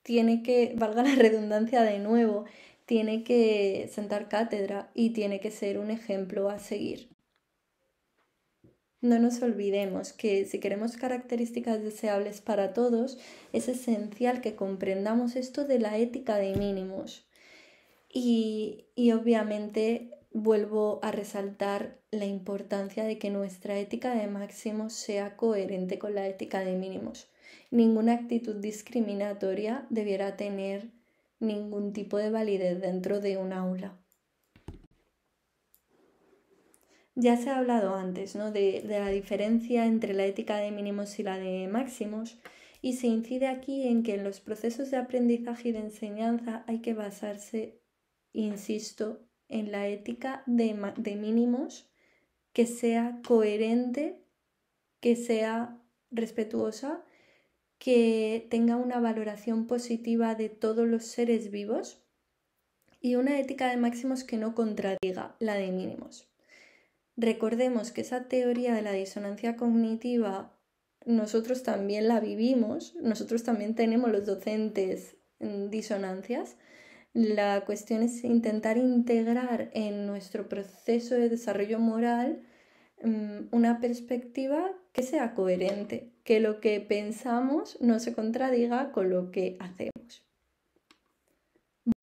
tiene que, valga la redundancia de nuevo, tiene que sentar cátedra y tiene que ser un ejemplo a seguir. No nos olvidemos que si queremos características deseables para todos, es esencial que comprendamos esto de la ética de mínimos. Y obviamente vuelvo a resaltar la importancia de que nuestra ética de máximos sea coherente con la ética de mínimos. Ninguna actitud discriminatoria debiera tener ningún tipo de validez dentro de un aula. Ya se ha hablado antes, ¿no?, de la diferencia entre la ética de mínimos y la de máximos, y se incide aquí en que en los procesos de aprendizaje y de enseñanza hay que basarse, insisto, en la ética de mínimos, que sea coherente, que sea respetuosa, que tenga una valoración positiva de todos los seres vivos, y una ética de máximos que no contradiga la de mínimos. Recordemos que esa teoría de la disonancia cognitiva nosotros también la vivimos, nosotros también tenemos los docentes disonancias. La cuestión es intentar integrar en nuestro proceso de desarrollo moral una perspectiva que sea coherente, que lo que pensamos no se contradiga con lo que hacemos.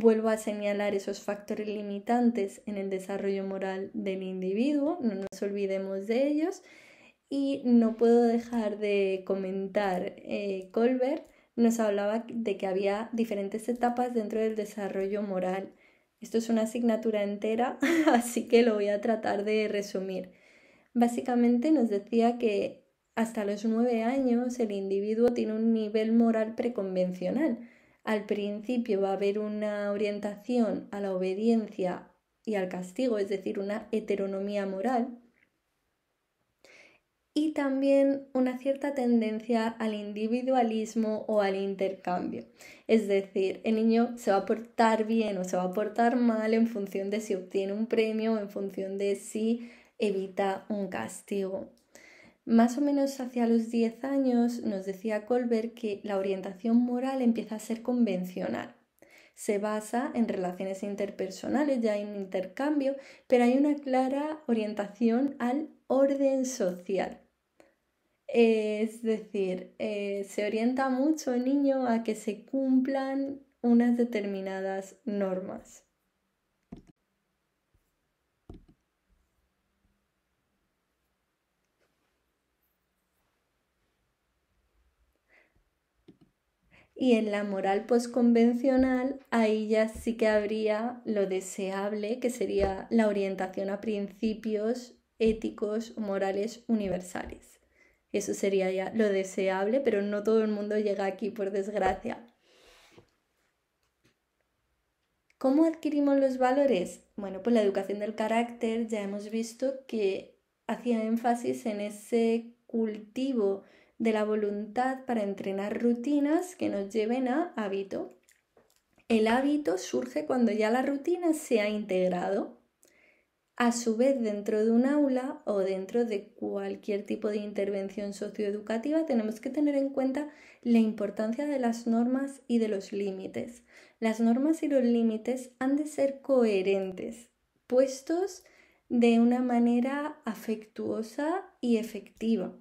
Vuelvo a señalar esos factores limitantes en el desarrollo moral del individuo, no nos olvidemos de ellos, y no puedo dejar de comentar, Colbert nos hablaba de que había diferentes etapas dentro del desarrollo moral. Esto es una asignatura entera, así que lo voy a tratar de resumir. Básicamente nos decía que hasta los 9 años el individuo tiene un nivel moral preconvencional. Al principio va a haber una orientación a la obediencia y al castigo, es decir, una heteronomía moral, y también una cierta tendencia al individualismo o al intercambio. Es decir, el niño se va a portar bien o se va a portar mal en función de si obtiene un premio o en función de si evita un castigo. Más o menos hacia los 10 años nos decía Colbert que la orientación moral empieza a ser convencional. Se basa en relaciones interpersonales, ya hay un intercambio, pero hay una clara orientación al orden social. Es decir, se orienta mucho el niño a que se cumplan unas determinadas normas. Y en la moral posconvencional, ahí ya sí que habría lo deseable, que sería la orientación a principios éticos o morales universales. Eso sería ya lo deseable, pero no todo el mundo llega aquí, por desgracia. ¿Cómo adquirimos los valores? Bueno, pues la educación del carácter ya hemos visto que hacía énfasis en ese cultivo de la voluntad para entrenar rutinas que nos lleven a hábito. El hábito surge cuando ya la rutina se ha integrado. A su vez, dentro de un aula o dentro de cualquier tipo de intervención socioeducativa, tenemos que tener en cuenta la importancia de las normas y de los límites. Las normas y los límites han de ser coherentes, puestos de una manera afectuosa y efectiva,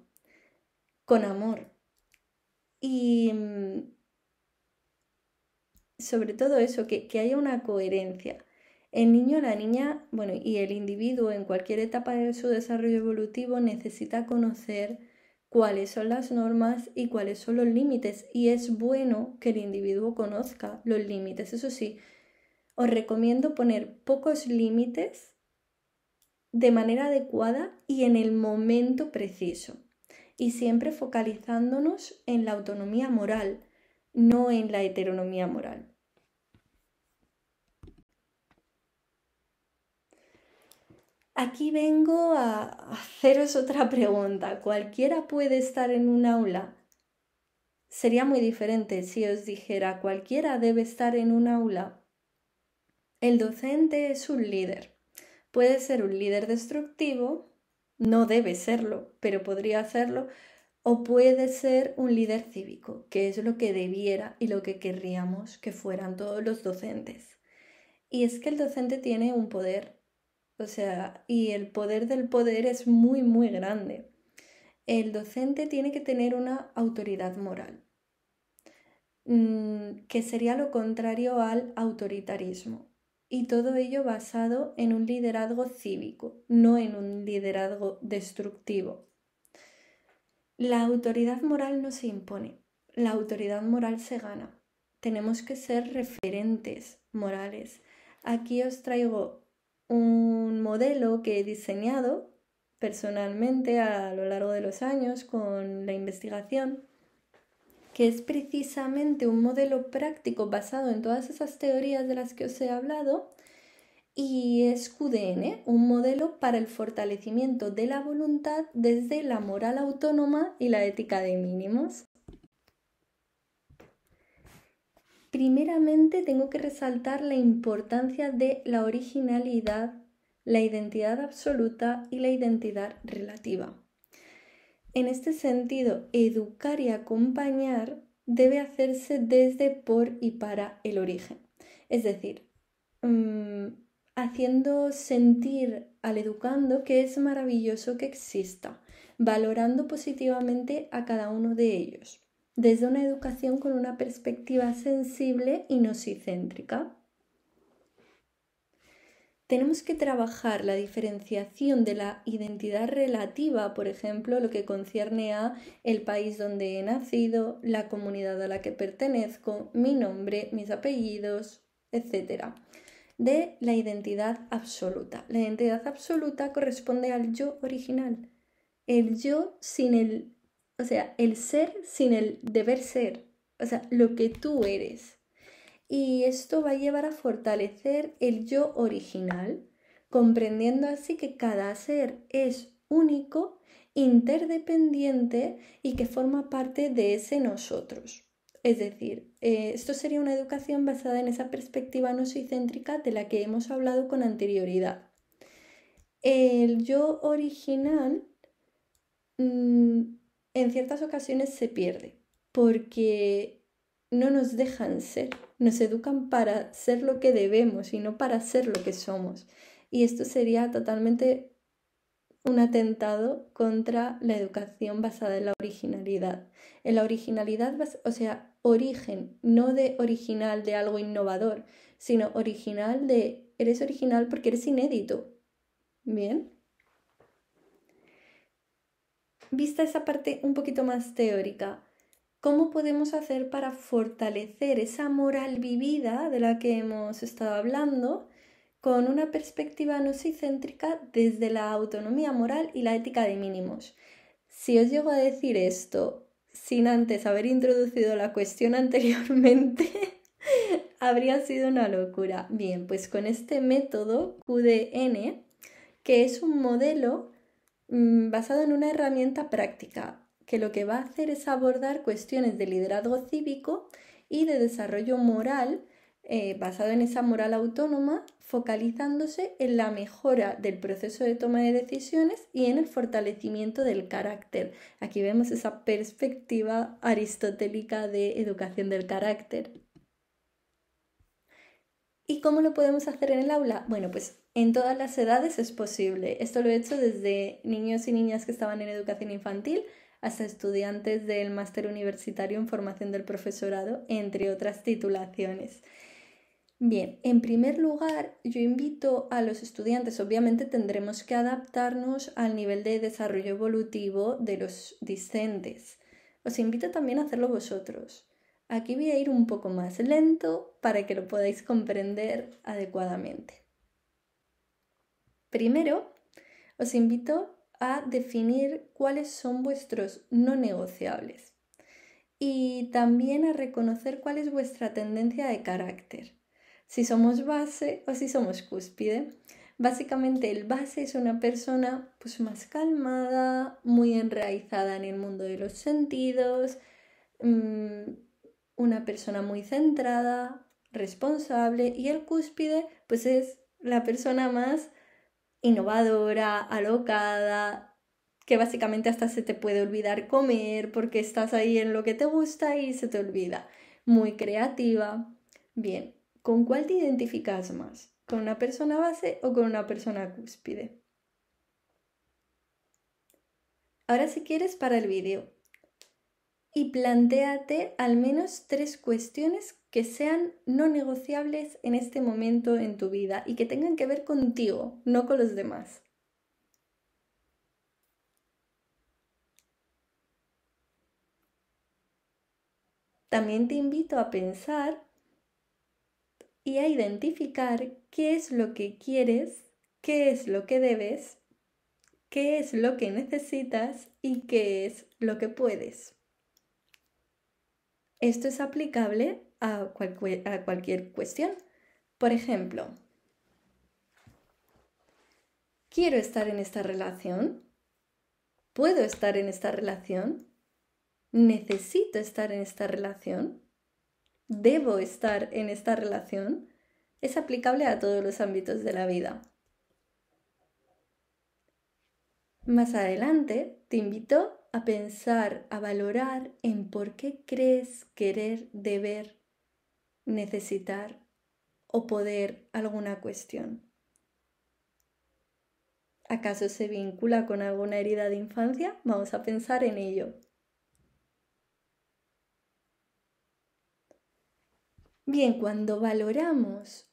con amor. Y sobre todo eso, que haya una coherencia. El niño, la niña, bueno, y el individuo en cualquier etapa de su desarrollo evolutivo necesita conocer cuáles son las normas y cuáles son los límites. Y es bueno que el individuo conozca los límites. Eso sí, os recomiendo poner pocos límites de manera adecuada y en el momento preciso. Y siempre focalizándonos en la autonomía moral, no en la heteronomía moral. Aquí vengo a haceros otra pregunta. ¿Cualquiera puede estar en un aula? Sería muy diferente si os dijera cualquiera debe estar en un aula. El docente es un líder. Puede ser un líder destructivo, no debe serlo, pero podría serlo, o puede ser un líder cívico, que es lo que debiera y lo que querríamos que fueran todos los docentes. Y es que el docente tiene un poder. O sea, y el poder del poder es muy, muy grande. El docente tiene que tener una autoridad moral, que sería lo contrario al autoritarismo. Y todo ello basado en un liderazgo cívico, no en un liderazgo destructivo. La autoridad moral no se impone, la autoridad moral se gana. Tenemos que ser referentes morales. Aquí os traigo un modelo que he diseñado personalmente a lo largo de los años con la investigación, que es precisamente un modelo práctico basado en todas esas teorías de las que os he hablado, y es QDN, un modelo para el fortalecimiento de la voluntad desde la moral autónoma y la ética de mínimos. Primeramente tengo que resaltar la importancia de la originalidad, la identidad absoluta y la identidad relativa. En este sentido, educar y acompañar debe hacerse desde, por y para el origen. Es decir, haciendo sentir al educando que es maravilloso que exista, valorando positivamente a cada uno de ellos, desde una educación con una perspectiva sensible y nosicéntrica. Tenemos que trabajar la diferenciación de la identidad relativa, por ejemplo, lo que concierne a el país donde he nacido, la comunidad a la que pertenezco, mi nombre, mis apellidos, etc. De la identidad absoluta. La identidad absoluta corresponde al yo original. El yo sin el, o sea, el ser sin el deber ser. O sea, lo que tú eres. Y esto va a llevar a fortalecer el yo original, comprendiendo así que cada ser es único, interdependiente y que forma parte de ese nosotros. Es decir, esto sería una educación basada en esa perspectiva nosicéntrica de la que hemos hablado con anterioridad. El yo original en ciertas ocasiones se pierde porque no nos dejan ser, nos educan para ser lo que debemos y no para ser lo que somos. Y esto sería totalmente un atentado contra la educación basada en la originalidad. En la originalidad, o sea, origen, no de original de algo innovador, sino original de eres original porque eres inédito. ¿Bien? Vista esa parte un poquito más teórica, ¿cómo podemos hacer para fortalecer esa moral vivida de la que hemos estado hablando con una perspectiva nosicéntrica desde la autonomía moral y la ética de mínimos? Si os llego a decir esto sin antes haber introducido la cuestión anteriormente, habría sido una locura. Bien, pues con este método QDN, que es un modelo basado en una herramienta práctica, que lo que va a hacer es abordar cuestiones de liderazgo cívico y de desarrollo moral basado en esa moral autónoma, focalizándose en la mejora del proceso de toma de decisiones y en el fortalecimiento del carácter. Aquí vemos esa perspectiva aristotélica de educación del carácter. ¿Y cómo lo podemos hacer en el aula? Bueno, pues en todas las edades es posible. Esto lo he hecho desde niños y niñas que estaban en educación infantil hasta estudiantes del máster universitario en formación del profesorado, entre otras titulaciones. Bien, en primer lugar, yo invito a los estudiantes, obviamente tendremos que adaptarnos al nivel de desarrollo evolutivo de los discentes. Os invito también a hacerlo vosotros. Aquí voy a ir un poco más lento para que lo podáis comprender adecuadamente. Primero, os invito a definir cuáles son vuestros no negociables y también a reconocer cuál es vuestra tendencia de carácter, si somos base o si somos cúspide. Básicamente el base es una persona pues más calmada, muy enraizada en el mundo de los sentidos, una persona muy centrada, responsable, y el cúspide pues es la persona más innovadora, alocada, que básicamente hasta se te puede olvidar comer porque estás ahí en lo que te gusta y se te olvida. Muy creativa. Bien, ¿con cuál te identificas más? ¿Con una persona base o con una persona cúspide? Ahora si quieres para el vídeo. Y plantéate al menos 3 cuestiones que sean no negociables en este momento en tu vida y que tengan que ver contigo, no con los demás. También te invito a pensar y a identificar qué es lo que quieres, qué es lo que debes, qué es lo que necesitas y qué es lo que puedes. Esto es aplicable a cualquier cuestión. Por ejemplo, ¿quiero estar en esta relación? ¿Puedo estar en esta relación? ¿Necesito estar en esta relación? ¿Debo estar en esta relación? Es aplicable a todos los ámbitos de la vida. Más adelante te invito a pensar, a valorar en por qué crees querer, deber, necesitar o poder alguna cuestión. ¿Acaso se vincula con alguna herida de infancia? Vamos a pensar en ello. Bien, cuando valoramos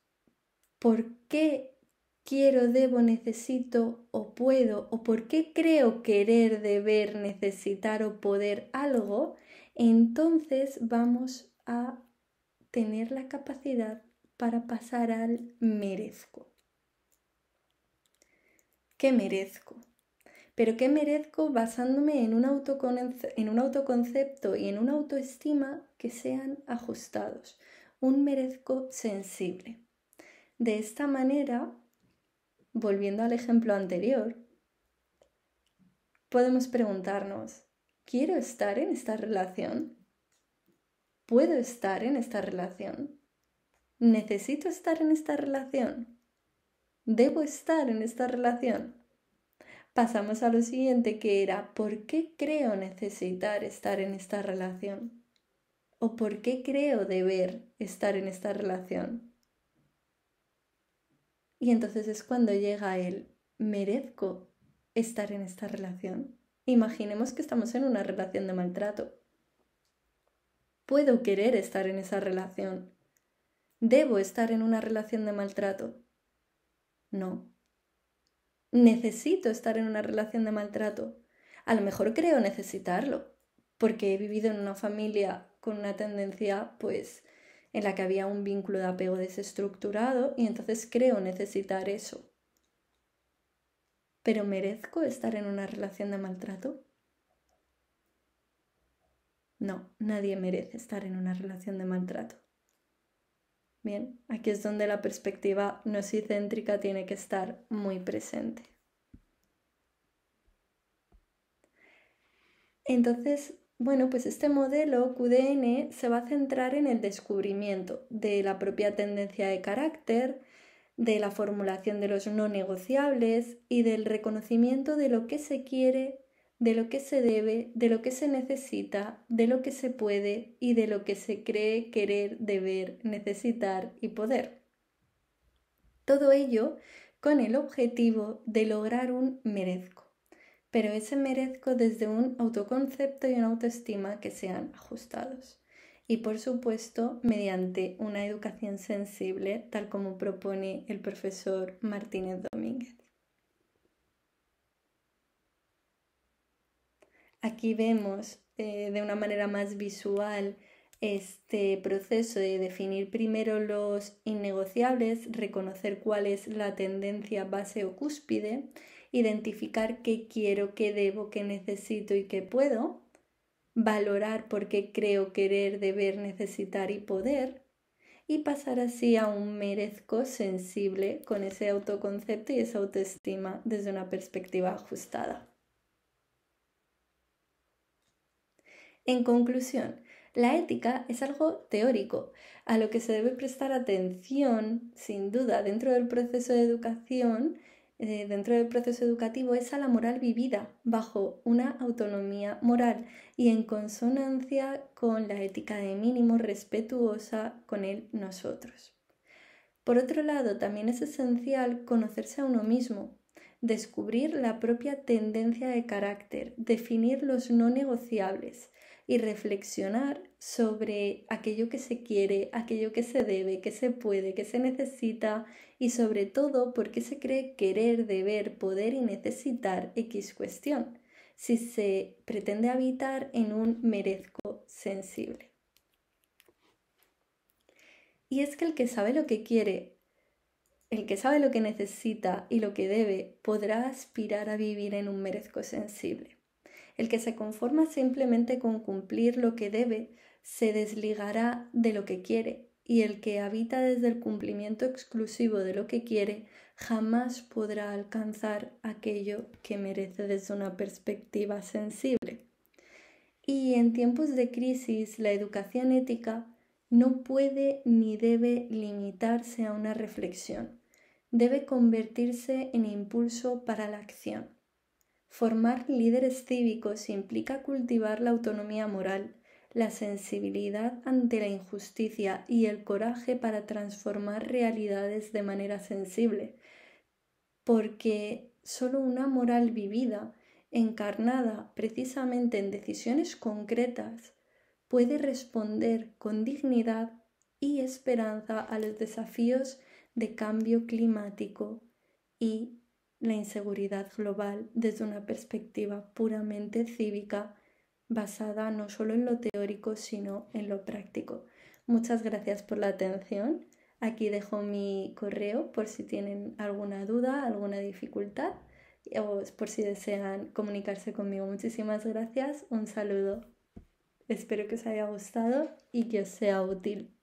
por qué quiero, debo, necesito o puedo, o por qué creo querer, deber, necesitar o poder algo, entonces vamos a tener la capacidad para pasar al merezco. ¿Qué merezco? Pero ¿qué merezco basándome en un autoconcepto y en una autoestima que sean ajustados? Un merezco sensible. De esta manera, volviendo al ejemplo anterior, podemos preguntarnos, ¿quiero estar en esta relación? ¿Puedo estar en esta relación? ¿Necesito estar en esta relación? ¿Debo estar en esta relación? Pasamos a lo siguiente, que era, ¿por qué creo necesitar estar en esta relación? ¿O por qué creo deber estar en esta relación? Y entonces es cuando llega el merezco estar en esta relación. Imaginemos que estamos en una relación de maltrato. ¿Puedo querer estar en esa relación? ¿Debo estar en una relación de maltrato? No. ¿Necesito estar en una relación de maltrato? A lo mejor creo necesitarlo, porque he vivido en una familia con una tendencia, pues, en la que había un vínculo de apego desestructurado y entonces creo necesitar eso. ¿Pero merezco estar en una relación de maltrato? No, nadie merece estar en una relación de maltrato. Bien, aquí es donde la perspectiva nosicéntrica tiene que estar muy presente. Entonces, Bueno, pues este modelo QDN se va a centrar en el descubrimiento de la propia tendencia de carácter, de la formulación de los no negociables y del reconocimiento de lo que se quiere, de lo que se debe, de lo que se necesita, de lo que se puede y de lo que se cree querer, deber, necesitar y poder. Todo ello con el objetivo de lograr un merezco, pero ese merezco desde un autoconcepto y una autoestima que sean ajustados. Y por supuesto, mediante una educación sensible, tal como propone el profesor Martínez Domínguez. Aquí vemos de una manera más visual este proceso de definir primero los innegociables, reconocer cuál es la tendencia base o cúspide, identificar qué quiero, qué debo, qué necesito y qué puedo, valorar por qué creo querer, deber, necesitar y poder, y pasar así a un merezco sensible con ese autoconcepto y esa autoestima desde una perspectiva ajustada. En conclusión, la ética es algo teórico, a lo que se debe prestar atención, sin duda, dentro del proceso de educación, dentro del proceso educativo, es a la moral vivida bajo una autonomía moral y en consonancia con la ética de mínimo respetuosa con el nosotros. Por otro lado, también es esencial conocerse a uno mismo, descubrir la propia tendencia de carácter, definir los no negociables y reflexionar sobre aquello que se quiere, aquello que se debe, que se puede, que se necesita y sobre todo por qué se cree querer, deber, poder y necesitar X cuestión, si se pretende habitar en un merezco sensible. Y es que el que sabe lo que quiere, el que sabe lo que necesita y lo que debe, podrá aspirar a vivir en un merezco sensible. El que se conforma simplemente con cumplir lo que debe, se desligará de lo que quiere, y el que habita desde el cumplimiento exclusivo de lo que quiere, jamás podrá alcanzar aquello que merece desde una perspectiva sensible. Y en tiempos de crisis, la educación ética no puede ni debe limitarse a una reflexión, debe convertirse en impulso para la acción. Formar líderes cívicos implica cultivar la autonomía moral, la sensibilidad ante la injusticia y el coraje para transformar realidades de manera sensible, porque solo una moral vivida, encarnada precisamente en decisiones concretas, puede responder con dignidad y esperanza a los desafíos de cambio climático y la inseguridad global desde una perspectiva puramente cívica basada no solo en lo teórico sino en lo práctico. Muchas gracias por la atención. Aquí dejo mi correo por si tienen alguna duda, alguna dificultad o por si desean comunicarse conmigo. Muchísimas gracias, un saludo. Espero que os haya gustado y que os sea útil.